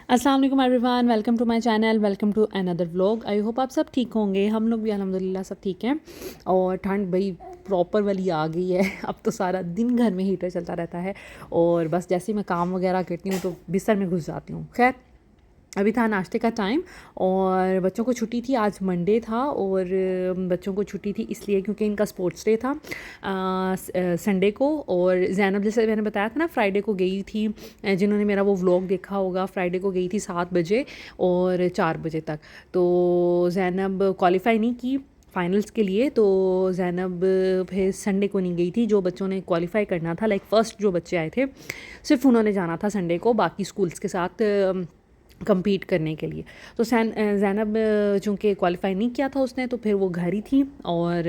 अस्सलाम वालेकुम everyone, welcome to my channel, welcome to another vlog. I hope आप सब ठीक होंगे। हम लोग भी अल्हम्दुलिल्लाह सब ठीक हैं। और ठंड भाई प्रॉपर वाली आ गई है। अब तो सारा दिन घर में हीटर चलता रहता है और बस जैसे ही मैं काम वगैरह करती हूँ तो बिस्तर में घुस जाती हूँ। खैर, अभी था नाश्ते का टाइम और बच्चों को छुट्टी थी। आज मंडे था और बच्चों को छुट्टी थी इसलिए क्योंकि इनका स्पोर्ट्स डे था संडे को। और ज़ैनब, जैसे मैंने बताया था ना, फ्राइडे को गई थी। जिन्होंने मेरा वो व्लॉग देखा होगा, फ्राइडे को गई थी 7 बजे और 4 बजे तक। तो ज़ैनब क्वालिफ़ाई नहीं की फाइनल्स के लिए, तो ज़ैनब फिर संडे को नहीं गई थी। जो बच्चों ने क्वालिफ़ाई करना था, लाइक फ़र्स्ट जो बच्चे आए थे, सिर्फ उन्होंने जाना था संडे को, बाकी स्कूल्स के साथ compete करने के लिए। तो ज़ैनब चूँकि क्वालिफ़ाई नहीं किया था उसने, तो फिर वो घर ही थी। और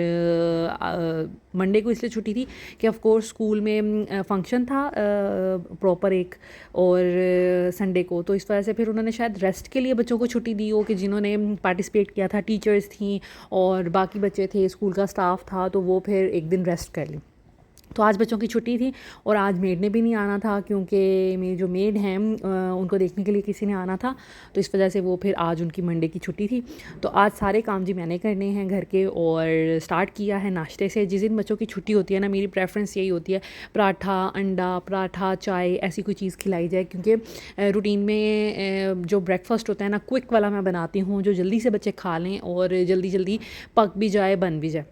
मंडे को इसलिए छुट्टी थी कि ऑफ कोर्स स्कूल में फंक्शन था प्रॉपर एक, और संडे को, तो इस वजह से फिर उन्होंने शायद रेस्ट के लिए बच्चों को छुट्टी दी हो कि जिन्होंने पार्टिसिपेट किया था, टीचर्स थी और बाकी बच्चे थे, स्कूल का स्टाफ था, तो वो फिर एक दिन रेस्ट कर ली। तो आज बच्चों की छुट्टी थी और आज मेड ने भी नहीं आना था क्योंकि मेरी जो मेड हैं उनको देखने के लिए किसी ने आना था, तो इस वजह से वो फिर आज उनकी मंडे की छुट्टी थी। तो आज सारे काम जी मैंने करने हैं घर के। और स्टार्ट किया है नाश्ते से। जिस दिन बच्चों की छुट्टी होती है ना, मेरी प्रेफरेंस यही होती है पराठा, अंडा, पराठा, चाय, ऐसी कोई चीज़ खिलाई जाए, क्योंकि रूटीन में जो ब्रेकफास्ट होता है ना, क्विक वाला मैं बनाती हूँ जो जल्दी से बच्चे खा लें और जल्दी जल्दी पक भी जाए, बन भी जाए।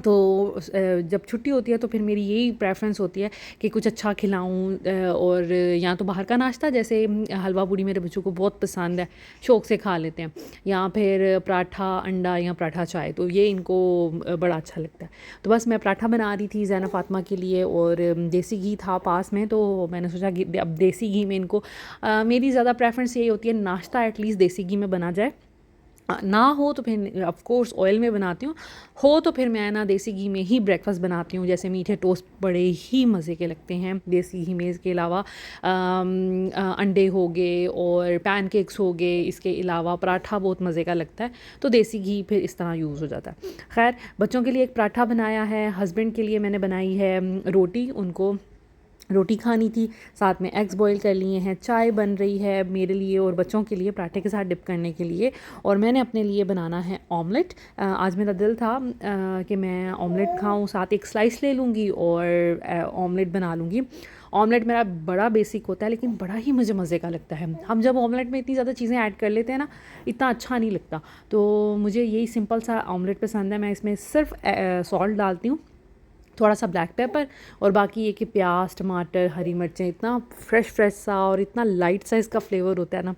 तो जब छुट्टी होती है तो फिर मेरी यही प्रेफरेंस होती है कि कुछ अच्छा खिलाऊं। और या तो बाहर का नाश्ता, जैसे हलवा पूड़ी मेरे बच्चों को बहुत पसंद है, शौक़ से खा लेते हैं, या फिर पराठा अंडा या पराठा चाय, तो ये इनको बड़ा अच्छा लगता है। तो बस मैं पराठा बना रही थी ज़ैनब फ़ातिमा के लिए, और देसी घी था पास में, तो मैंने सोचा कि अब देसी घी में इनको मेरी ज़्यादा प्रेफरेंस यही होती है नाश्ता एटलीस्ट देसी घी में बना जाए। ना हो तो फिर ऑफ कोर्स ऑयल में बनाती हूँ, हो तो फिर मैं ना देसी घी में ही ब्रेकफास्ट बनाती हूँ। जैसे मीठे टोस्ट बड़े ही मज़े के लगते हैं देसी घी में। इसके अलावा अंडे हो गए और पैनकेक्स हो गए, इसके अलावा पराठा बहुत मज़े का लगता है, तो देसी घी फिर इस तरह यूज़ हो जाता है। खैर, बच्चों के लिए एक पराठा बनाया है, हस्बैंड के लिए मैंने बनाई है रोटी, उनको रोटी खानी थी, साथ में एग्स बॉईल कर लिए हैं, चाय बन रही है मेरे लिए और बच्चों के लिए पराठे के साथ डिप करने के लिए, और मैंने अपने लिए बनाना है ऑमलेट। आज मेरा दिल था कि मैं ऑमलेट खाऊं, साथ एक स्लाइस ले लूँगी और ऑमलेट बना लूँगी। ऑमलेट मेरा बड़ा बेसिक होता है लेकिन बड़ा ही मुझे मज़े का लगता है। हम जब ऑमलेट में इतनी ज़्यादा चीज़ें ऐड कर लेते हैं ना, इतना अच्छा नहीं लगता। तो मुझे यही सिंपल सा ऑमलेट पसंद है। मैं इसमें सिर्फ सॉल्ट डालती हूँ, थोड़ा सा ब्लैक पेपर, और बाकी ये कि प्याज, टमाटर, हरी मिर्चें, इतना फ्रेश सा और इतना लाइट सा इसका फ्लेवर होता है ना।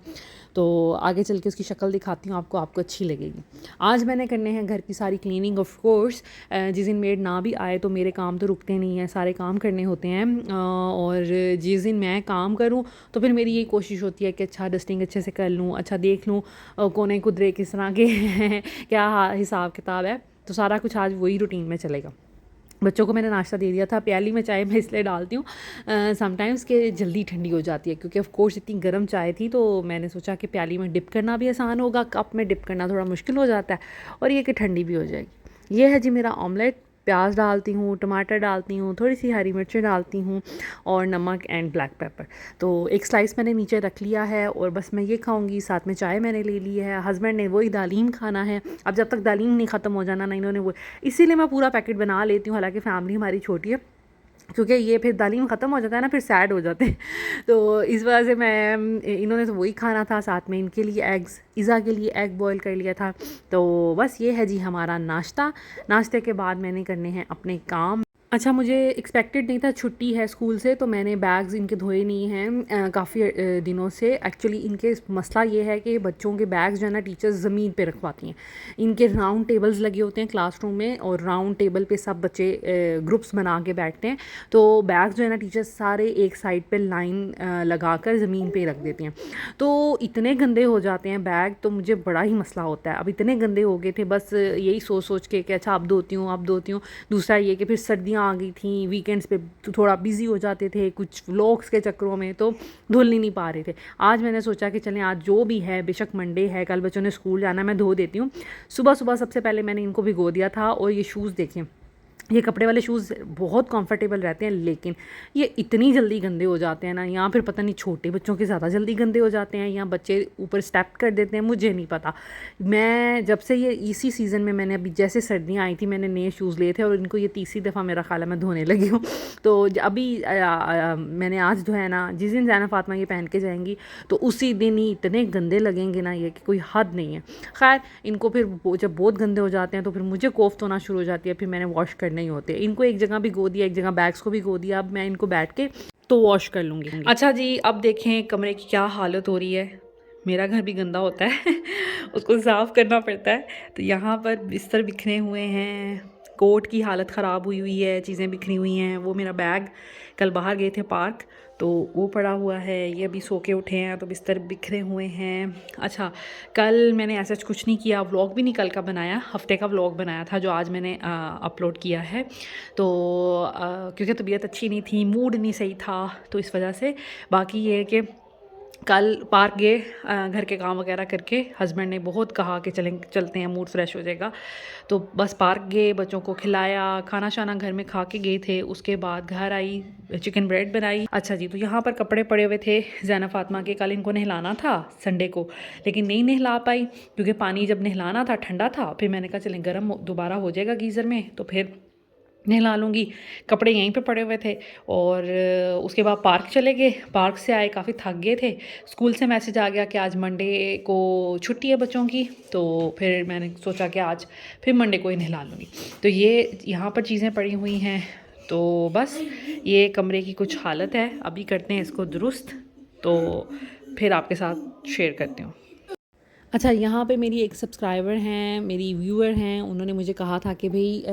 तो आगे चल के उसकी शक्ल दिखाती हूँ आपको अच्छी लगेगी। आज मैंने करने हैं घर की सारी क्लीनिंग। ऑफ कोर्स जिस दिन मेड ना भी आए तो मेरे काम तो रुकते नहीं हैं, सारे काम करने होते हैं। और जिस दिन मैं काम करूँ तो फिर मेरी यही कोशिश होती है कि अच्छा डस्टिंग अच्छे से कर लूँ, अच्छा देख लूँ कोने कुदरे किस तरह के हैं, क्या हिसाब किताब है। तो सारा कुछ आज वही रूटीन में चलेगा। बच्चों को मैंने नाश्ता दे दिया था। प्याली में चाय मैं इसलिए डालती हूँ समटाइम्स कि जल्दी ठंडी हो जाती है, क्योंकि ऑफ कोर्स इतनी गर्म चाय थी, तो मैंने सोचा कि प्याली में डिप करना भी आसान होगा, कप में डिप करना थोड़ा मुश्किल हो जाता है, और ये कि ठंडी भी हो जाएगी। ये है जी मेरा ऑमलेट। प्याज डालती हूँ, टमाटर डालती हूँ, थोड़ी सी हरी मिर्चें डालती हूँ और नमक एंड ब्लैक पेपर। तो एक स्लाइस मैंने नीचे रख लिया है और बस मैं ये खाऊंगी। साथ में चाय मैंने ले ली है। हस्बैंड ने वही दालीम खाना है। अब जब तक दालीम नहीं ख़त्म हो जाना ना, इन्होंने वो, इसीलिए मैं पूरा पैकेट बना लेती हूँ। हालांकि फैमिली हमारी छोटी है, क्योंकि ये फिर दालीम ख़त्म हो जाता है ना, फिर सैड हो जाते हैं। तो इस वजह से मैं, इन्होंने तो वही खाना था, साथ में इनके लिए एग्स, इज़ा के लिए एग बॉईल कर लिया था। तो बस ये है जी हमारा नाश्ता। नाश्ते के बाद मैंने करने हैं अपने काम। अच्छा, मुझे एक्सपेक्टेड नहीं था, छुट्टी है स्कूल से, तो मैंने बैग्स इनके धोए नहीं हैं काफ़ी दिनों से। एक्चुअली इनके मसला ये है कि बच्चों के बैग्स जो है ना, टीचर्स ज़मीन पे रखवाती हैं। इनके राउंड टेबल्स लगे होते हैं क्लासरूम में, और राउंड टेबल पे सब बच्चे ग्रुप्स बना के बैठते हैं। तो बैग्स जो है ना, टीचर्स सारे एक साइड पे लाइन लगा कर ज़मीन पे रख देती हैं। तो इतने गंदे हो जाते हैं बैग, तो मुझे बड़ा ही मसला होता है। अब इतने गंदे हो गए थे, बस यही सोच के कि अच्छा अब धोती हूँ। दूसरा ये कि फिर सर्दियाँ आ गई थी, वीकेंड्स पे तो थोड़ा बिजी हो जाते थे कुछ व्लॉग्स के चक्करों में, तो धुल नहीं पा रहे थे। आज मैंने सोचा कि चलें, आज जो भी है, बेशक मंडे है, कल बच्चों ने स्कूल जाना, मैं धो देती हूँ। सुबह सुबह सबसे पहले मैंने इनको भिगो दिया था। और ये शूज़ देखें, ये कपड़े वाले शूज़ बहुत कंफर्टेबल रहते हैं, लेकिन ये इतनी जल्दी गंदे हो जाते हैं ना, या फिर पता नहीं छोटे बच्चों के ज़्यादा जल्दी गंदे हो जाते हैं, या बच्चे ऊपर स्टेप कर देते हैं, मुझे नहीं पता। मैं जब से ये इसी सीज़न में मैंने अभी जैसे सर्दियाँ आई थी मैंने नए शूज़ लिए थे, और इनको ये तीसरी दफ़ा मेरा ख्याल है मैं धोने लगी हूँ। तो अभी मैंने आज धोया ना, जिस दिन ज़ैना फ़ातिमा ये पहन के जाएंगी तो उसी दिन ही इतने गंदे लगेंगे ना ये कि कोई हद नहीं है। खैर इनको फिर जब बहुत गंदे हो जाते हैं तो फिर मुझे कोफ्त होना शुरू हो जाती है, फिर मैंने वॉश करने ही होते हैं। इनको एक जगह भिगो दिया, एक जगह बैग्स को भिगो दिया, अब मैं इनको बैठ के तो वॉश कर लूँगी। अच्छा जी, अब देखें कमरे की क्या हालत हो रही है। मेरा घर भी गंदा होता है उसको साफ़ करना पड़ता है। तो यहाँ पर बिस्तर बिखरे हुए हैं, कोट की हालत ख़राब हुई हुई है, चीज़ें बिखरी हुई हैं। वो मेरा बैग कल बाहर गए थे पार्क तो वो पड़ा हुआ है। ये अभी सो के उठे हैं तो बिस्तर बिखरे हुए हैं। अच्छा, कल मैंने ऐसा कुछ नहीं किया, व्लॉग भी नहीं कल का बनाया, हफ्ते का व्लॉग बनाया था जो आज मैंने अपलोड किया है। तो क्योंकि तबीयत अच्छी नहीं थी, मूड नहीं सही था, तो इस वजह से। बाकी ये है कि कल पार्क गए, घर के काम वगैरह करके हस्बैंड ने बहुत कहा कि चलते हैं, मूड फ्रेश हो जाएगा। तो बस पार्क गए, बच्चों को खिलाया, खाना शाना घर में खा के गए थे। उसके बाद घर आई, चिकन ब्रेड बनाई। अच्छा जी, तो यहाँ पर कपड़े पड़े हुए थे ज़ैना फ़ातिमा के, कल इनको नहलाना था संडे को, लेकिन नहीं नहला पाई क्योंकि पानी जब नहलाना था ठंडा था। फिर मैंने कहा चलें गर्म दोबारा हो जाएगा गीज़र में तो फिर नहला लूँगी। कपड़े यहीं पे पड़े हुए थे और उसके बाद पार्क चले गए। पार्क से आए, काफ़ी थक गए थे। स्कूल से मैसेज आ गया कि आज मंडे को छुट्टी है बच्चों की, तो फिर मैंने सोचा कि आज फिर मंडे को ही नहला लूँगी। तो ये यहाँ पर चीज़ें पड़ी हुई हैं। तो बस ये कमरे की कुछ हालत है, अभी करते हैं इसको दुरुस्त, तो फिर आपके साथ शेयर करती हूँ। अच्छा, यहाँ पे मेरी एक सब्सक्राइबर हैं, मेरी व्यूअर हैं, उन्होंने मुझे कहा था कि भाई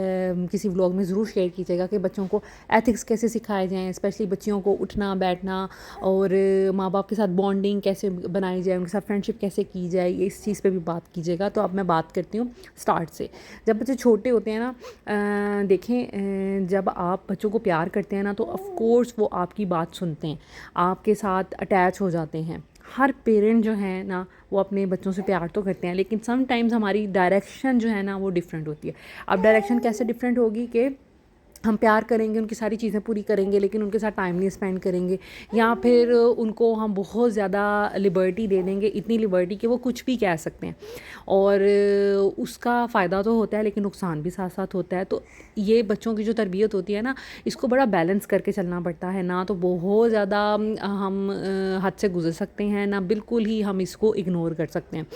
किसी व्लॉग में ज़रूर शेयर कीजिएगा कि बच्चों को एथिक्स कैसे सिखाए जाएँ, स्पेशली बच्चियों को उठना बैठना और माँ बाप के साथ बॉन्डिंग कैसे बनाई जाए, उनके साथ फ्रेंडशिप कैसे की जाए, इस चीज़ पे भी बात कीजिएगा। तो अब मैं बात करती हूँ स्टार्ट से। जब बच्चे छोटे होते हैं ना, देखें जब आप बच्चों को प्यार करते हैं ना तो ऑफ़कोर्स वो आपकी बात सुनते हैं, आपके साथ अटैच हो जाते हैं। हर पेरेंट जो है ना वो अपने बच्चों से प्यार तो करते हैं, लेकिन समटाइम्स हमारी डायरेक्शन जो है ना वो डिफरेंट होती है। अब डायरेक्शन कैसे डिफरेंट होगी कि हम प्यार करेंगे, उनकी सारी चीज़ें पूरी करेंगे, लेकिन उनके साथ टाइम नहीं स्पेंड करेंगे, या फिर उनको हम बहुत ज़्यादा लिबर्टी दे देंगे, इतनी लिबर्टी कि वो कुछ भी कह सकते हैं, और उसका फ़ायदा तो होता है लेकिन नुकसान भी साथ साथ होता है। तो ये बच्चों की जो तरबियत होती है ना, इसको बड़ा बैलेंस करके चलना पड़ता है। ना तो बहुत ज़्यादा हम हद से गुजर सकते हैं, ना बिल्कुल ही हम इसको इग्नोर कर सकते हैं।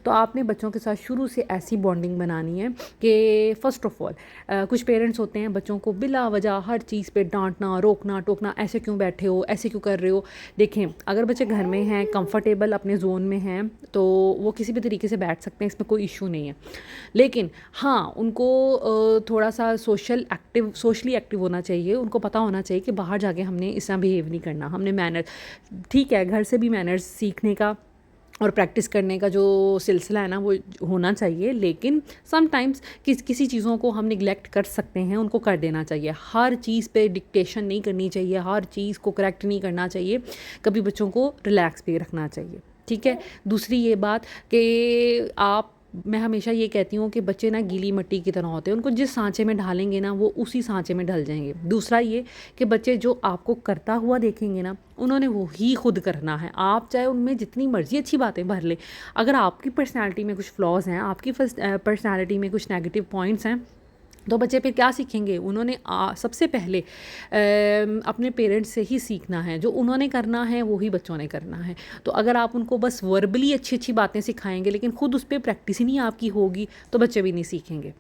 तो आपने बच्चों के साथ शुरू से ऐसी बॉन्डिंग बनानी है कि फ़र्स्ट ऑफ़ ऑल कुछ पेरेंट्स होते हैं बच्चों को बिला वजह हर चीज़ पे डांटना, रोकना टोकना, ऐसे क्यों बैठे हो, ऐसे क्यों कर रहे हो। देखें, अगर बच्चे घर में हैं, कंफर्टेबल अपने जोन में हैं, तो वो किसी भी तरीके से बैठ सकते हैं, इसमें कोई इशू नहीं है। लेकिन हाँ, उनको थोड़ा सा सोशली एक्टिव होना चाहिए। उनको पता होना चाहिए कि बाहर जाके हमने इस तरह बिहेव नहीं करना, हमने मैनर, ठीक है घर से भी मैनर्स सीखने का और प्रैक्टिस करने का जो सिलसिला है ना वो होना चाहिए, लेकिन समटाइम्स किसी चीज़ों को हम निगलेक्ट कर सकते हैं, उनको कर देना चाहिए। हर चीज़ पे डिक्टेशन नहीं करनी चाहिए, हर चीज़ को करेक्ट नहीं करना चाहिए, कभी बच्चों को रिलैक्स भी रखना चाहिए, ठीक है। दूसरी ये बात कि मैं हमेशा ये कहती हूँ कि बच्चे ना गीली मिट्टी की तरह होते हैं, उनको जिस सांचे में ढालेंगे ना वो उसी सांचे में ढल जाएंगे। दूसरा ये कि बच्चे जो आपको करता हुआ देखेंगे ना उन्होंने वो ही खुद करना है। आप चाहे उनमें जितनी मर्जी अच्छी बातें भर लें, अगर आपकी पर्सनैलिटी में कुछ फ्लॉज हैं, आपकी पर्सनैलिटी में कुछ नेगेटिव पॉइंट्स हैं, तो बच्चे फिर क्या सीखेंगे। उन्होंने सबसे पहले अपने पेरेंट्स से ही सीखना है, जो उन्होंने करना है वो ही बच्चों ने करना है। तो अगर आप उनको बस वर्बली अच्छी अच्छी बातें सिखाएंगे लेकिन ख़ुद उस पर प्रैक्टिस ही नहीं आपकी होगी तो बच्चे भी नहीं सीखेंगे,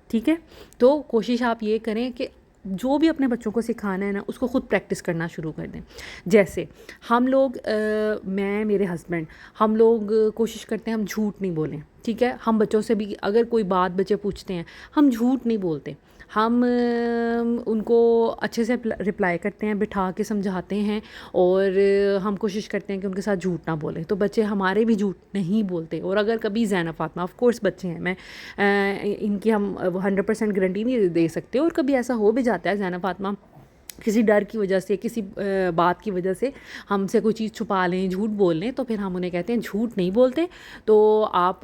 ठीक है। तो कोशिश आप ये करें कि जो भी अपने बच्चों को सिखाना है ना उसको ख़ुद प्रैक्टिस करना शुरू कर दें। जैसे हम लोग मैं, मेरे हस्बैंड, हम लोग कोशिश करते हैं हम झूठ नहीं बोलें, ठीक है। हम बच्चों से भी अगर कोई बात बच्चे पूछते हैं हम झूठ नहीं बोलते, हम उनको अच्छे से रिप्लाई करते हैं, बिठा के समझाते हैं, और हम कोशिश करते हैं कि उनके साथ झूठ ना बोलें, तो बच्चे हमारे भी झूठ नहीं बोलते। और अगर कभी ज़ैना फ़ातिमा, ऑफ कोर्स बच्चे हैं, मैं इनकी हम 100% गारंटी नहीं दे सकते, और कभी ऐसा हो भी जाता है ज़ैना फ़ातिमा किसी डर की वजह से, किसी बात की वजह से हमसे कोई चीज़ छुपा लें, झूठ बोल लें, तो फिर हम उन्हें कहते हैं झूठ नहीं बोलते, तो आप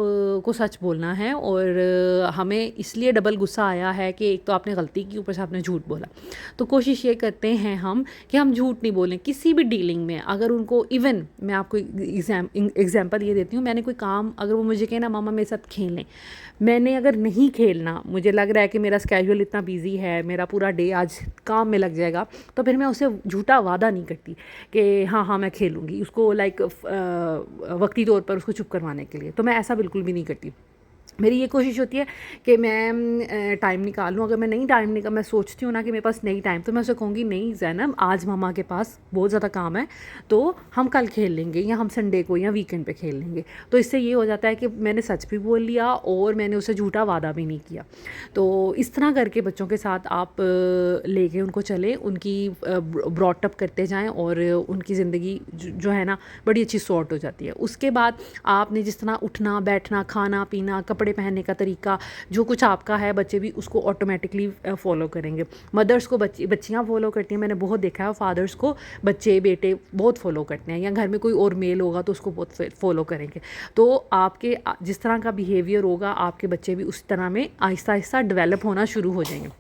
को सच बोलना है। और हमें इसलिए डबल गुस्सा आया है कि एक तो आपने गलती की, ऊपर से आपने झूठ बोला। तो कोशिश ये करते हैं हम कि हम झूठ नहीं बोलें किसी भी डीलिंग में। अगर उनको इवन मैं आपको एग्जाम्पल ये देती हूँ, मैंने कोई काम, अगर वो मुझे कहे ना मामा मेरे साथ खेलें, मैंने अगर नहीं खेलना, मुझे लग रहा है कि मेरा स्केड्यूल इतना बिजी है, मेरा पूरा डे आज काम में लग जाएगा, तो फिर मैं उससे झूठा वादा नहीं करती कि हाँ हाँ मैं खेलूँगी, उसको लाइक वक्ती तौर पर उसको चुप करवाने के लिए। तो मैं ऐसा बिल्कुल भी नहीं करती। मेरी ये कोशिश होती है कि मैं टाइम निकाल लूँ। अगर मैं नहीं टाइम निकाल, मैं सोचती हूँ ना कि मेरे पास नहीं टाइम, तो मैं उसे कहूँगी नहीं ज़ैनब, आज मामा के पास बहुत ज़्यादा काम है, तो हम कल खेल लेंगे, या हम संडे को या वीकेंड पे खेल लेंगे। तो इससे ये हो जाता है कि मैंने सच भी बोल लिया और मैंने उसे झूठा वादा भी नहीं किया। तो इस तरह करके बच्चों के साथ आप लेके उनको चलें, उनकी ब्रॉट अप करते जाएँ, और उनकी ज़िंदगी जो है ना बड़ी अच्छी सॉर्ट हो जाती है। उसके बाद आपने जिस तरह उठना बैठना, खाना पीना, कपड़े पहनने का तरीका, जो कुछ आपका है, बच्चे भी उसको ऑटोमेटिकली फॉलो करेंगे। मदर्स को बच्चियाँ फॉलो करती हैं, मैंने बहुत देखा है। फादर्स को बच्चे बेटे बहुत फॉलो करते हैं, या घर में कोई और मेल होगा तो उसको बहुत फॉलो करेंगे। तो आपके जिस तरह का बिहेवियर होगा, आपके बच्चे भी उस तरह में आहिस्ता आहिस्ता डेवलप होना शुरू हो जाएंगे।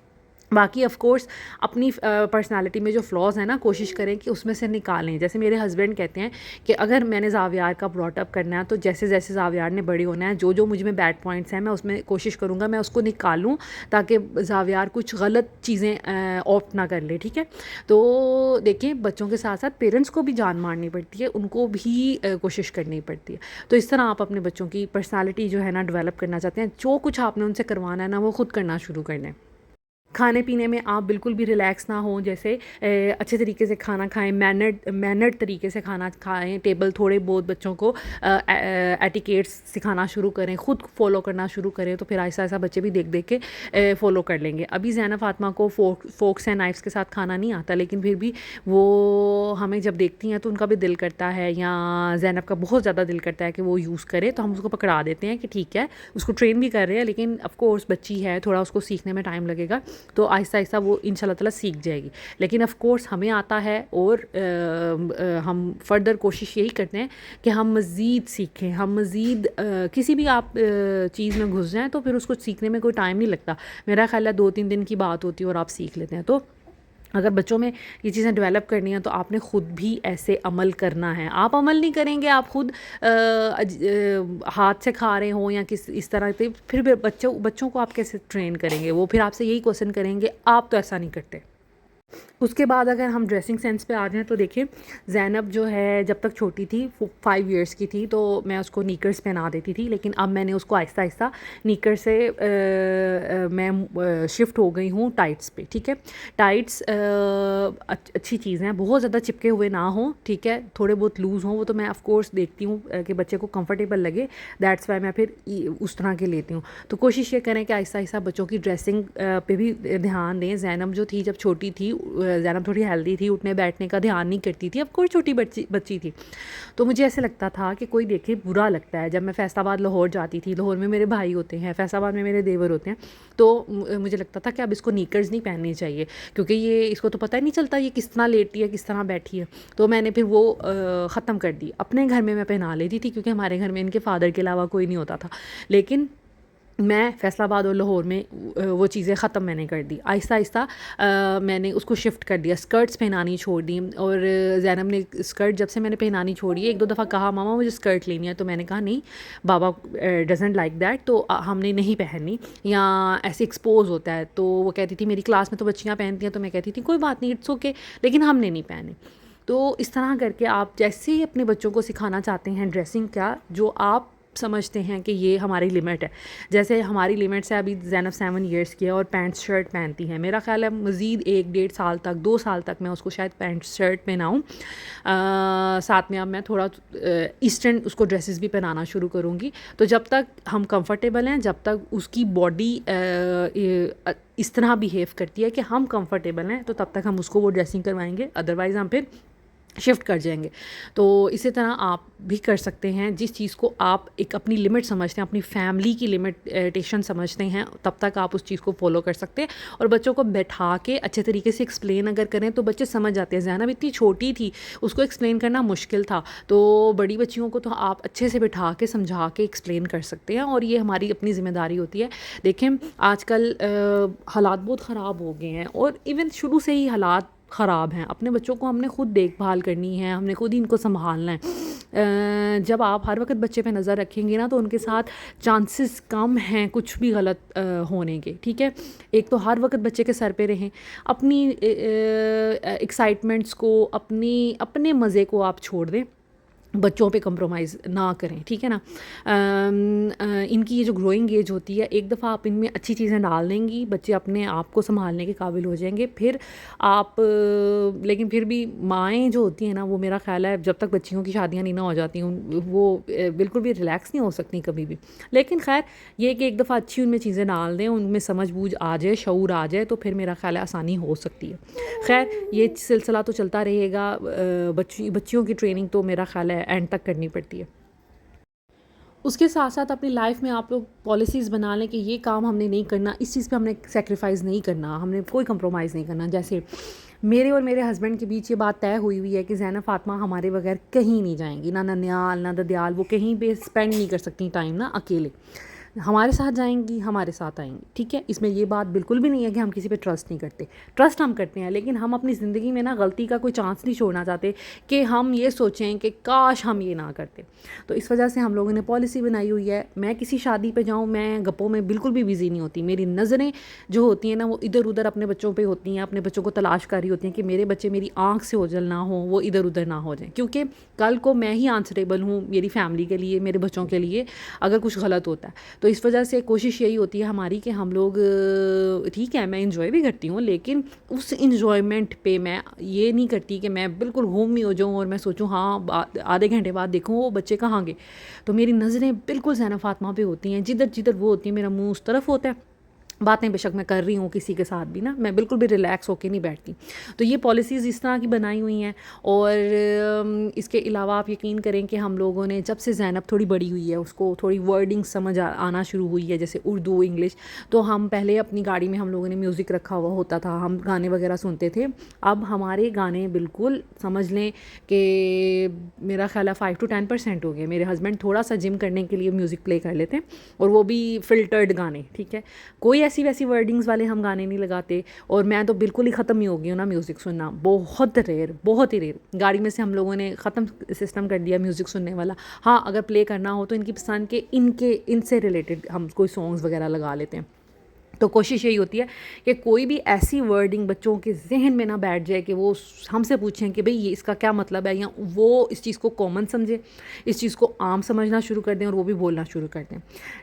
बाकी ऑफ़ कोर्स अपनी पर्सनालिटी में जो फ्लॉज़ हैं ना, कोशिश करें कि उसमें से निकालें। जैसे मेरे हस्बैंड कहते हैं कि अगर मैंने ज़ावियार का ब्रॉट अप करना है, तो जैसे जैसे ज़ावियार ने बड़े होना है, जो जो मुझ में बैड पॉइंट्स हैं, मैं उसमें कोशिश करूँगा मैं उसको निकालूँ, ताकि ज़ावियार कुछ गलत चीज़ें ऑप्ट ना कर ले। ठीक है, तो देखिए बच्चों के साथ साथ पेरेंट्स को भी जान मारनी पड़ती है, उनको भी कोशिश करनी पड़ती है। तो इस तरह आप अपने बच्चों की पर्सनैलिटी जो है ना डेवलप करना चाहते हैं, जो कुछ आपने उनसे करवाना है ना, वो खुद करना शुरू कर दें। खाने पीने में आप बिल्कुल भी रिलैक्स ना हों, जैसे अच्छे तरीके से खाना खाएं, मैनर्ड तरीके से खाना खाएं, टेबल थोड़े बहुत बच्चों को एटिकेट्स सिखाना शुरू करें, ख़ुद फॉलो करना शुरू करें, तो फिर ऐसा ऐसा बच्चे भी देख देख के फॉलो कर लेंगे। अभी ज़ैनब फ़ातिमा को फोक्स एंड नाइफ्स के साथ खाना नहीं आता, लेकिन फिर भी वो हमें जब देखती हैं तो उनका भी दिल करता है, या ज़ैनब का बहुत ज़्यादा दिल करता है कि वो यूज़ करे, तो हम उसको पकड़ा देते हैं कि ठीक है, उसको ट्रेन भी कर रहे हैं, लेकिन ऑफ़ कोर्स बच्ची है, थोड़ा उसको सीखने में टाइम लगेगा, तो आहिस्ता आहिस्ता वो इंशाल्लाह ताला सीख जाएगी। लेकिन ऑफ़ कोर्स हमें आता है, और हम फर्दर कोशिश यही करते हैं कि हम मज़ीद सीखें, हम मज़ीद किसी भी आप चीज़ में घुस जाएँ तो फिर उसको सीखने में कोई टाइम नहीं लगता। मेरा ख़्याल है 2-3 दिन की बात होती है और आप सीख लेते हैं। तो अगर बच्चों में ये चीज़ें डेवलप करनी है, तो आपने ख़ुद भी ऐसे अमल करना है। आप अमल नहीं करेंगे, आप ख़ुद हाथ से खा रहे हों या किस इस तरह से, फिर भी बच्चों को आप कैसे ट्रेन करेंगे? वो फिर आपसे यही क्वेश्चन करेंगे, आप तो ऐसा नहीं करते। उसके बाद अगर हम ड्रेसिंग सेंस पे आ जाएँ, तो देखिए ज़ैनब जो है जब तक छोटी थी, 5 इयर्स की थी, तो मैं उसको नीकर्स पहना देती थी, लेकिन अब मैंने उसको आहिस्ता आहिस्ता नीकर से मैं शिफ्ट हो गई हूँ टाइट्स पे। ठीक है, टाइट्स अच्छी चीज़ हैं, बहुत ज़्यादा चिपके हुए ना हों, ठीक है, थोड़े बहुत लूज़ हों, वो तो मैं ऑफ़ कोर्स देखती हूँ कि बच्चे को कंफर्टेबल लगे, दैट्स वाई मैं फिर उस तरह के लेती हूँ। तो कोशिश ये करें कि आहिस्ता आहिस्ता बच्चों की ड्रेसिंग पे भी ध्यान दें। ज़ैनब जो थी जब छोटी थी, ज़ैनब थोड़ी हेल्दी थी, उठने बैठने का ध्यान नहीं करती थी, अब कोई छोटी बच्ची थी, तो मुझे ऐसे लगता था कि कोई देखे बुरा लगता है। जब मैं फैसलाबाद लाहौर जाती थी, लाहौर में मेरे भाई होते हैं, फैसलाबाद में मेरे देवर होते हैं, तो मुझे लगता था कि अब इसको नीकर्स नहीं पहननी चाहिए, क्योंकि ये इसको तो पता ही नहीं चलता ये किस तरह लेटी है, किस तरह बैठी है। तो मैंने फिर वो ख़त्म कर दी। अपने घर में मैं पहना लेती थी, क्योंकि हमारे घर में इनके फ़ादर के अलावा कोई नहीं होता था, लेकिन मैं फैसलाबाद और लाहौर में वो चीज़ें ख़त्म मैंने कर दी। आहिस्ता आहिस्ता मैंने उसको शिफ्ट कर दिया, स्कर्ट्स पहनानी छोड़ दी। और ज़ैनब ने स्कर्ट जब से मैंने पहनानी छोड़ी है, 1-2 दफ़ा कहा मामा मुझे स्कर्ट लेनी है, तो मैंने कहा नहीं, बाबा डजंट लाइक दैट, तो हमने नहीं पहननी, या ऐसे एक्सपोज होता है। तो वो कहती थी मेरी क्लास में तो बच्चियाँ पहनती हैं, तो मैं कहती थी कोई बात नहीं, इट्स ओके, लेकिन हमने नहीं पहने। तो इस तरह करके आप जैसे ही अपने बच्चों को सिखाना चाहते हैं ड्रेसिंग का, जो आप समझते हैं कि ये हमारी लिमिट है, जैसे हमारी लिमिट्स है, अभी ज़ैनब 7 इयर्स की है और पैंट शर्ट पहनती है, मेरा ख़्याल है मज़ीद 1-1.5 साल तक, 2 साल तक मैं उसको शायद पैंट शर्ट पहनाऊँ। साथ में अब मैं थोड़ा ईस्टर्न उसको ड्रेसेस भी पहनाना शुरू करूँगी। तो जब तक हम कंफर्टेबल हैं, जब तक उसकी बॉडी इस तरह बिहेव करती है कि हम कंफर्टेबल हैं, तो तब तक हम उसको वो ड्रेसिंग करवाएंगे। अदरवाइज़ हम फिर शिफ्ट कर जाएंगे। तो इसी तरह आप भी कर सकते हैं। जिस चीज़ को आप एक अपनी लिमिट समझते हैं, अपनी फैमिली की लिमिटेशन समझते हैं, तब तक आप उस चीज़ को फॉलो कर सकते हैं। और बच्चों को बैठा के अच्छे तरीके से एक्सप्लेन अगर करें तो बच्चे समझ जाते हैं। ज़ैनब इतनी छोटी थी, उसको एक्सप्लेन करना मुश्किल था, तो बड़ी बच्चियों को तो आप अच्छे से बैठा के समझा के एक्सप्लेन कर सकते हैं, और ये हमारी अपनी ज़िम्मेदारी होती है। देखें आजकल हालात बहुत ख़राब हो गए हैं, और इवन शुरू से ही हालात ख़राब हैं। अपने बच्चों को हमने खुद देखभाल करनी है, हमने खुद ही इनको संभालना है। जब आप हर वक्त बच्चे पे नज़र रखेंगे ना, तो उनके साथ चांसेस कम हैं कुछ भी गलत होने के। ठीक है, एक तो हर वक्त बच्चे के सर पे रहें, अपनी एक्साइटमेंट्स को, अपने मज़े को आप छोड़ दें, बच्चों पे कंप्रोमाइज़ ना करें। ठीक है ना। इनकी ये जो ग्रोइंग एज होती है, एक दफ़ा आप इनमें अच्छी चीज़ें डाल देंगी, बच्चे अपने आप को संभालने के काबिल हो जाएंगे। फिर आप लेकिन फिर भी माएँ जो होती हैं ना, वो मेरा ख़्याल है जब तक बच्चियों की शादियाँ नहीं ना हो जाती वो बिल्कुल भी रिलैक्स नहीं हो सकती कभी भी। लेकिन खैर ये कि एक दफ़ा अच्छी उनमें चीज़ें डाल दें, उनमें समझ बूझ आ जाए, शऊर आ जाए, तो फिर मेरा ख़्याल है आसानी हो सकती है। खैर ये सिलसिला तो चलता रहेगा। बच्चियों की ट्रेनिंग तो मेरा ख़्याल है एंड तक करनी पड़ती है। उसके साथ साथ अपनी लाइफ में आप लोग पॉलिसीज़ बना लें कि ये काम हमने नहीं करना, इस चीज़ पे हमने सेक्रीफाइस नहीं करना, हमने कोई कंप्रोमाइज़ नहीं करना। जैसे मेरे और मेरे हस्बैंड के बीच ये बात तय हुई हुई है कि ज़ैनब फ़ातिमा हमारे बगैर कहीं नहीं जाएंगी, ना ननियाल ना ददियाल, वो कहीं पे स्पेंड नहीं कर सकती टाइम ना अकेले। हमारे साथ जाएंगी, हमारे साथ आएंगी। ठीक है, इसमें ये बात बिल्कुल भी नहीं है कि हम किसी पे ट्रस्ट नहीं करते। ट्रस्ट हम करते हैं, लेकिन हम अपनी ज़िंदगी में ना गलती का कोई चांस नहीं छोड़ना चाहते कि हम ये सोचें कि काश हम ये ना करते। तो इस वजह से हम लोगों ने पॉलिसी बनाई हुई है, मैं किसी शादी पे जाऊँ, मैं गप्पों में बिल्कुल भी बिज़ी नहीं होती। मेरी नज़रें जो होती हैं ना, वो इधर उधर अपने बच्चों पर होती हैं, अपने बच्चों को तलाश कर रही होती हैं कि मेरे बच्चे मेरी आँख से ओझल ना हो, वो इधर उधर ना हो जाएँ, क्योंकि कल को मैं ही आंसरेबल हूँ मेरी फैमिली के लिए, मेरे बच्चों के लिए, अगर कुछ गलत होता है। तो इस वजह से कोशिश यही होती है हमारी कि हम लोग, ठीक है मैं इंजॉय भी करती हूँ, लेकिन उस इंजॉयमेंट पे मैं ये नहीं करती कि मैं बिल्कुल घूम में हो जाऊँ और मैं सोचूं हाँ आधे घंटे बाद देखूँ वो बच्चे कहाँ गए। तो मेरी नज़रें बिल्कुल ज़ैनब फ़ातिमा पे होती हैं, जिधर जिधर वो होती है मेरा मुँह उस तरफ होता है। बातें बेशक मैं कर रही हूँ किसी के साथ भी ना, मैं बिल्कुल भी रिलैक्स होके नहीं बैठती। तो ये पॉलिसीज़ इस तरह की बनाई हुई हैं। और इसके अलावा आप यकीन करें कि हम लोगों ने जब से ज़ैनब थोड़ी बड़ी हुई है, उसको थोड़ी वर्डिंग समझ आना शुरू हुई है, जैसे उर्दू इंग्लिश, तो हम पहले अपनी गाड़ी में हम लोगों ने म्यूज़िक रखा हुआ होता था, हम गाने वगैरह सुनते थे। अब हमारे गाने बिल्कुल समझ लें कि मेरा ख्याल है 5 to 10% हो गए। मेरे हस्बैंड थोड़ा सा जिम करने के लिए म्यूज़िक प्ले कर लेते हैं, और वो भी फ़िल्टर्ड गाने। ठीक है, कोई ऐसी वैसी वर्डिंग्स वाले हम गाने नहीं लगाते। और मैं तो बिल्कुल ही ख़त्म ही हो गई हूँ ना म्यूज़िक सुनना, बहुत ही रेयर गाड़ी में से हम लोगों ने ख़त्म सिस्टम कर दिया म्यूज़िक सुनने वाला। हाँ, अगर प्ले करना हो तो इनकी पसंद के इनसे रिलेटेड हम कोई सॉन्ग्स वगैरह लगा लेते हैं। तो कोशिश यही होती है कि कोई भी ऐसी वर्डिंग बच्चों के जहन में ना बैठ जाए कि वो हमसे पूछें कि भाई ये इसका क्या मतलब है, या वो इस चीज़ को कॉमन समझे, इस चीज़ को आम समझना शुरू कर दें और वो भी बोलना शुरू कर दें।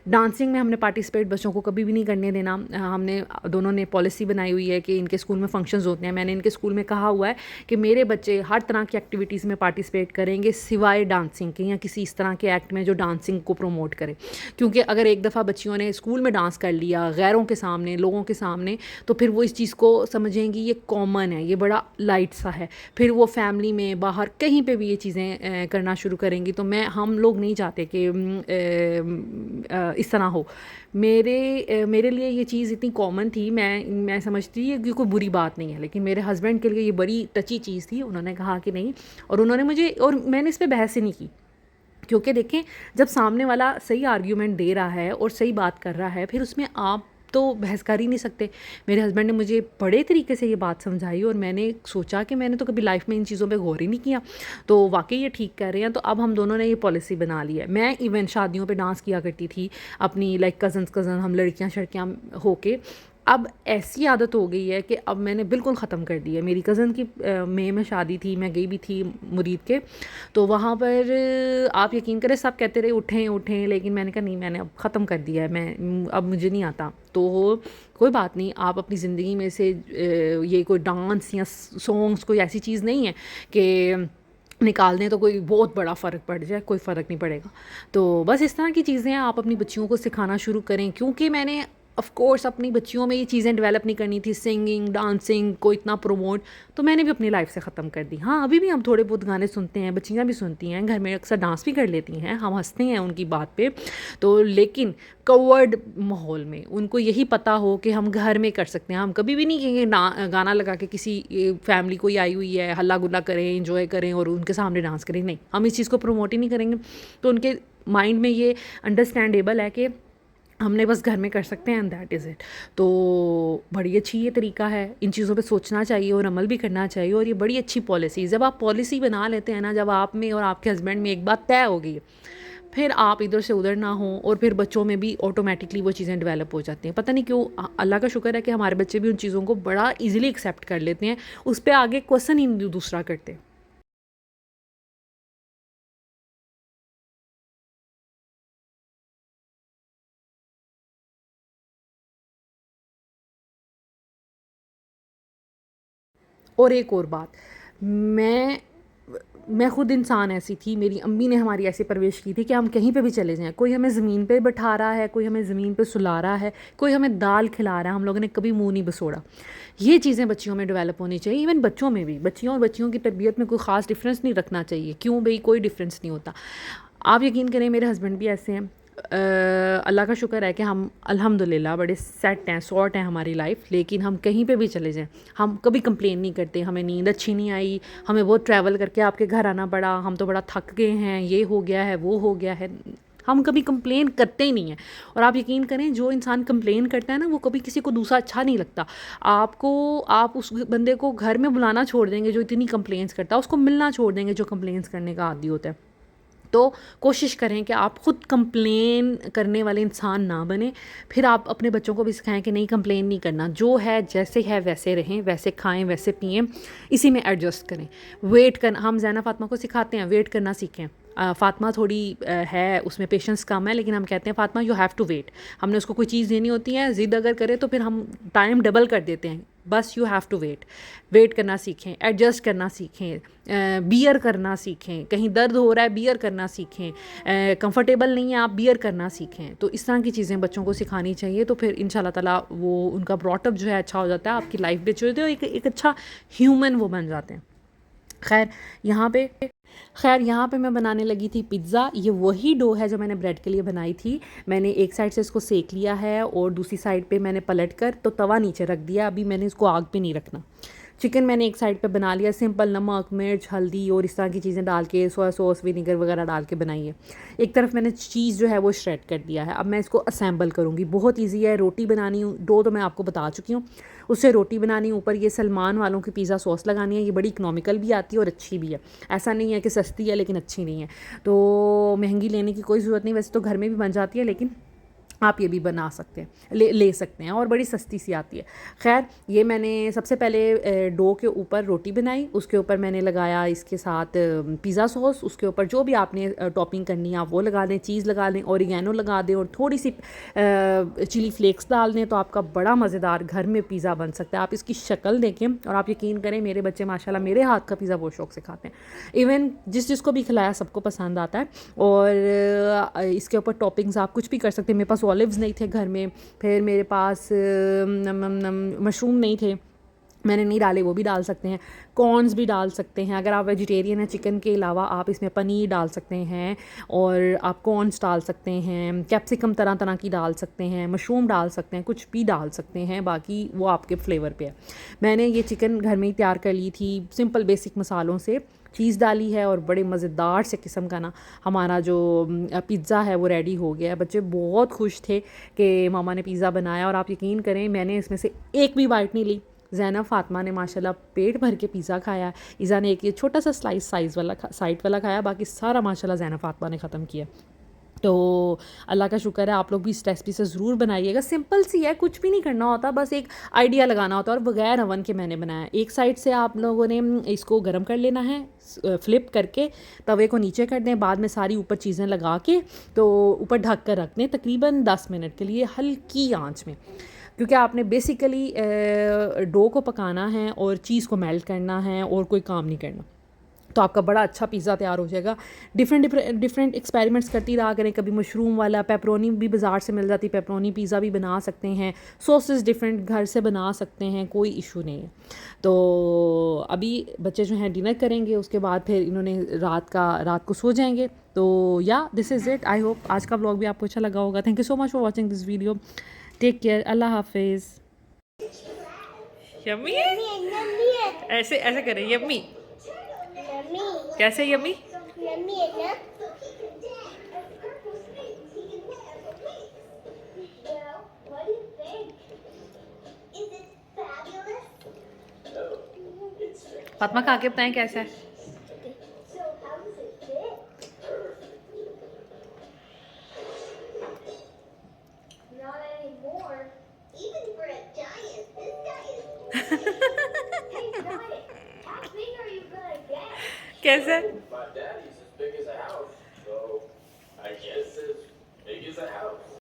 डांसिंग में हमने पार्टिसिपेट बच्चों को कभी भी नहीं करने देना। हमने दोनों ने पॉलिसी बनाई हुई है कि इनके स्कूल में फंक्शंस होते हैं, मैंने इनके स्कूल में कहा हुआ है कि मेरे बच्चे हर तरह की एक्टिविटीज़ में पार्टिसिपेट करेंगे सिवाय डांसिंग के, या किसी इस तरह के एक्ट में जो डांसिंग को प्रमोट करे। क्योंकि अगर एक दफ़ा बच्चियों ने स्कूल में डांस कर लिया गैरों के सामने, लोगों के सामने, तो फिर वो इस चीज़ को समझेंगी ये कॉमन है, ये बड़ा लाइट सा है। फिर वो फैमिली में बाहर कहीं पे भी ये चीज़ें करना शुरू करेंगी। तो हम लोग नहीं चाहते कि इस तरह हो। मेरे लिए ये चीज़ इतनी कॉमन थी, मैं समझती है कि कोई बुरी बात नहीं है, लेकिन मेरे हस्बैंड के लिए ये बड़ी टची चीज़ थी। उन्होंने कहा कि नहीं, और उन्होंने मुझे, और मैंने इस पर बहस ही नहीं की, क्योंकि देखें जब सामने वाला सही आर्ग्यूमेंट दे रहा है और सही बात कर रहा है, फिर उसमें आप तो बहस कर ही नहीं सकते। मेरे हस्बैंड ने मुझे बड़े तरीके से ये बात समझाई, और मैंने सोचा कि मैंने तो कभी लाइफ में इन चीज़ों पे गौर ही नहीं किया, तो वाकई ये ठीक कर रहे हैं। तो अब हम दोनों ने ये पॉलिसी बना ली है। मैं इवन शादियों पे डांस किया करती थी अपनी, लाइक कज़न हम लड़कियां शड़कियां होके। अब ऐसी आदत हो गई है कि अब मैंने बिल्कुल ख़त्म कर दी है। मेरी कज़न की मई में शादी थी, मैं गई भी थी मुरीद के, तो वहाँ पर आप यकीन करें सब कहते रहे उठें, लेकिन मैंने कहा नहीं, मैंने अब ख़त्म कर दिया है, मैं अब मुझे नहीं आता। तो कोई बात नहीं, आप अपनी ज़िंदगी में से ये कोई डांस या सॉन्ग्स कोई ऐसी चीज़ नहीं है कि निकाल दें तो कोई बहुत बड़ा फ़र्क पड़ जाए, कोई फ़र्क नहीं पड़ेगा। तो बस इस तरह की चीज़ें आप अपनी बच्चियों को सिखाना शुरू करें। क्योंकि मैंने ऑफ कोर्स अपनी बच्चियों में ये चीज़ें डेवलप नहीं करनी थी, सिंगिंग डांसिंग को इतना प्रमोट, तो मैंने भी अपनी लाइफ से ख़त्म कर दी। हाँ, अभी भी हम थोड़े बहुत गाने सुनते हैं, बच्चियाँ भी सुनती हैं, घर में अक्सर डांस भी कर लेती हैं, हम हंसते हैं उनकी बात पे। तो लेकिन कवर्ड माहौल में उनको यही पता हो कि हम घर में कर सकते हैं। हम कभी भी नहीं कहेंगे गाना लगा के किसी फैमिली कोई आई हुई है हल्ला गुल्ला करें, इंजॉय करें और उनके सामने डांस करें, नहीं, हम इस चीज़ को प्रमोट ही नहीं करेंगे। तो उनके माइंड में ये अंडरस्टैंडेबल है कि हमने बस घर में कर सकते हैं एंड दैट इज़ इट। तो बड़ी अच्छी ये तरीका है, इन चीज़ों पे सोचना चाहिए और अमल भी करना चाहिए। और ये बड़ी अच्छी पॉलिसी, जब आप पॉलिसी बना लेते हैं ना, जब आप में और आपके हस्बैंड में एक बात तय हो गई, फिर आप इधर से उधर ना हो और फिर बच्चों में भी ऑटोमेटिकली वो चीज़ें डेवलप हो जाती हैं। पता नहीं क्यों, अल्लाह का शुक्र है कि हमारे बच्चे भी उन चीज़ों को बड़ा ईजिली एक्सेप्ट कर लेते हैं, उस पर आगे क्वेश्चन ही दूसरा करते। और एक और बात, मैं मैं खुद इंसान ऐसी थी, मेरी अम्मी ने हमारी ऐसी परवरिश की थी कि हम कहीं पे भी चले जाएं, कोई हमें ज़मीन पे बैठा रहा है, कोई हमें ज़मीन पे सुला रहा है, कोई हमें दाल खिला रहा है, हम लोगों ने कभी मुंह नहीं बसोड़ा। ये चीज़ें बच्चियों में डेवलप होनी चाहिए, इवन बच्चों में भी, बच्चियों और बच्चियों की तरबियत में कोई ख़ास डिफरेंस नहीं रखना चाहिए। क्यों भाई, कोई डिफरेंस नहीं होता। आप यकीन करें, मेरे हस्बैंड भी ऐसे हैं। अल्लाह का शुक्र है कि हम अल्हम्दुलिल्लाह बड़े सेट हैं, सॉर्ट हैं हमारी लाइफ। लेकिन हम कहीं पे भी चले जाएं, हम कभी कंप्लेन नहीं करते, हमें नींद अच्छी नहीं आई, हमें बहुत ट्रैवल करके आपके घर आना पड़ा, हम तो बड़ा थक गए हैं, ये हो गया है, वो हो गया है, हम कभी कंप्लेन करते ही नहीं हैं। और आप यकीन करें, जो इंसान कंप्लेन करता है ना, वो कभी किसी को दूसरा अच्छा नहीं लगता। आप उस बंदे को घर में बुलाना छोड़ देंगे जो इतनी कंप्लेंट्स करता है, उसको मिलना छोड़ देंगे जो कंप्लेंट्स करने का आदी होता है। तो कोशिश करें कि आप ख़ुद कंप्लेन करने वाले इंसान ना बने। फिर आप अपने बच्चों को भी सिखाएं कि नहीं, कंप्लेन नहीं करना, जो है जैसे है वैसे रहें, वैसे खाएं, वैसे पिएं, इसी में एडजस्ट करें। वेट करना, हम ज़ैना फ़ातिमा को सिखाते हैं, वेट करना सीखें। फ़ातिमा थोड़ी है, उसमें पेशेंस कम है, लेकिन हम कहते हैं Fatima you have to wait. हमने उसको कोई चीज़ देनी होती है, ज़िद अगर करे तो फिर हम टाइम डबल कर देते हैं। बस you have to wait, wait करना सीखें, एडजस्ट करना सीखें, बियर करना सीखें। कहीं दर्द हो रहा है, बियर करना सीखें। कंफर्टेबल नहीं है, आप बियर करना सीखें। तो इस तरह की चीज़ें बच्चों को सिखानी चाहिए। तो फिर इंशाल्लाह ताला वो उनका ब्रॉटअप जो है अच्छा हो जाता है, आपकी लाइफ भी अच्छी होती है, एक अच्छा ह्यूमन वो बन जाते हैं। खैर यहाँ पे मैं बनाने लगी थी पिज़्ज़ा। ये वही डो है जो मैंने ब्रेड के लिए बनाई थी। मैंने एक साइड से इसको सेक लिया है और दूसरी साइड पे मैंने पलट कर तो तवा नीचे रख दिया। अभी मैंने इसको आग पे नहीं रखना। चिकन मैंने एक साइड पे बना लिया, सिंपल नमक मिर्च हल्दी और इस तरह की चीज़ें डाल के, सोया सॉस विनीगर वगैरह डाल के बनाई है। एक तरफ मैंने चीज़ जो है वो श्रेड कर दिया है। अब मैं इसको असेंबल करूँगी। बहुत ईजी है। रोटी बनानी, डो तो मैं आपको बता चुकी हूँ, उससे रोटी बनानी, ऊपर ये सलमान वालों की पिज़्ज़ा सॉस लगानी है। ये बड़ी इकनॉमिकल भी आती है और अच्छी भी है। ऐसा नहीं है कि सस्ती है लेकिन अच्छी नहीं है, तो महंगी लेने की कोई ज़रूरत नहीं। वैसे तो घर में भी बन जाती है, लेकिन आप ये भी बना सकते हैं, ले सकते हैं, और बड़ी सस्ती सी आती है। खैर, ये मैंने सबसे पहले डो के ऊपर रोटी बनाई, उसके ऊपर मैंने लगाया इसके साथ पिज़्ज़ा सॉस, उसके ऊपर जो भी आपने टॉपिंग करनी है आप वो लगा दें, चीज़ लगा दें, ओरिगैनो लगा दें और थोड़ी सी चिली फ्लेक्स डाल दें, तो आपका बड़ा मज़ेदार घर में पिज़्ज़ा बन सकता है। आप इसकी शक्ल देखें और आप यकीन करें, मेरे बच्चे माशाल्लाह मेरे हाथ का पिज़्ज़ा बहुत शौक से खाते हैं। इवन जिसको भी खिलाया सबको पसंद आता है। और इसके ऊपर टॉपिंग्स आप कुछ भी कर सकते हैं। मेरे पास ऑलिव्स नहीं थे घर में, फिर मेरे पास मशरूम नहीं थे, मैंने नहीं डाले, वो भी डाल सकते हैं। कॉर्न्स भी डाल सकते हैं। अगर आप वेजिटेरियन हैं, चिकन के अलावा आप इसमें पनीर डाल सकते हैं और आप कॉर्न्स डाल सकते हैं, कैप्सिकम तरह तरह की डाल सकते हैं, मशरूम डाल सकते हैं, कुछ भी डाल सकते हैं, बाकी वो आपके फ्लेवर पे है। मैंने ये चिकन घर में ही तैयार कर ली थी सिंपल बेसिक मसालों से, चीज़ डाली है और बड़े मज़ेदार से किस्म का ना हमारा जो पिज़्ज़ा है वो रेडी हो गया है। बच्चे बहुत खुश थे कि मामा ने पिज़्ज़ा बनाया, और आप यकीन करें मैंने इसमें से एक भी बाइट नहीं ली। ज़ैनब फ़ातिमा ने माशाल्लाह पेट भर के पिज़्ज़ा खाया। इज़ा ने एक ये छोटा सा साइज़ वाला साइड वाला खाया, बाकी सारा माशाल्लाह ज़ैनब फ़ातिमा ने ख़त्म किया। तो अल्लाह का शुक्र है, आप लोग भी इस रेसिपी से ज़रूर बनाइएगा। सिंपल सी है, कुछ भी नहीं करना होता, बस एक आइडिया लगाना होता है। और बगैर अवन के मैंने बनाया। एक साइड से आप लोगों ने इसको गर्म कर लेना है, फ्लिप करके तवे को नीचे कर दें, बाद में सारी ऊपर चीज़ें लगा के तो ऊपर ढक कर रख दें तकरीबन 10 मिनट के लिए हल्की आंच में, क्योंकि आपने बेसिकली डो को पकाना है और चीज़ को मेल्ट करना है और कोई काम नहीं करना। तो आपका बड़ा अच्छा पिज़्ज़ा तैयार हो जाएगा। डिफरेंट एक्सपेरिमेंट्स करती रहा करें, कभी मशरूम वाला, पेपरोनी भी बाज़ार से मिल जाती, पेपरोनी पिज़्ज़ा भी बना सकते हैं, सॉसेस डिफरेंट घर से बना सकते हैं, कोई इशू नहीं है। तो अभी बच्चे जो हैं डिनर करेंगे, उसके बाद फिर इन्होंने रात को सो जाएंगे। तो yeah this is it. I hope आज का व्लॉग भी आपको अच्छा लगा होगा। Thank you so much for watching this video. Take care, अल्लाह हाफिज़। यम्मी है, ऐसे ऐसे करें यम्मी, कैसे यम्मी? फातिमा खा के बताएं कैसा है। कैसे? My daddy's as big as a house, so I guess as big as a house.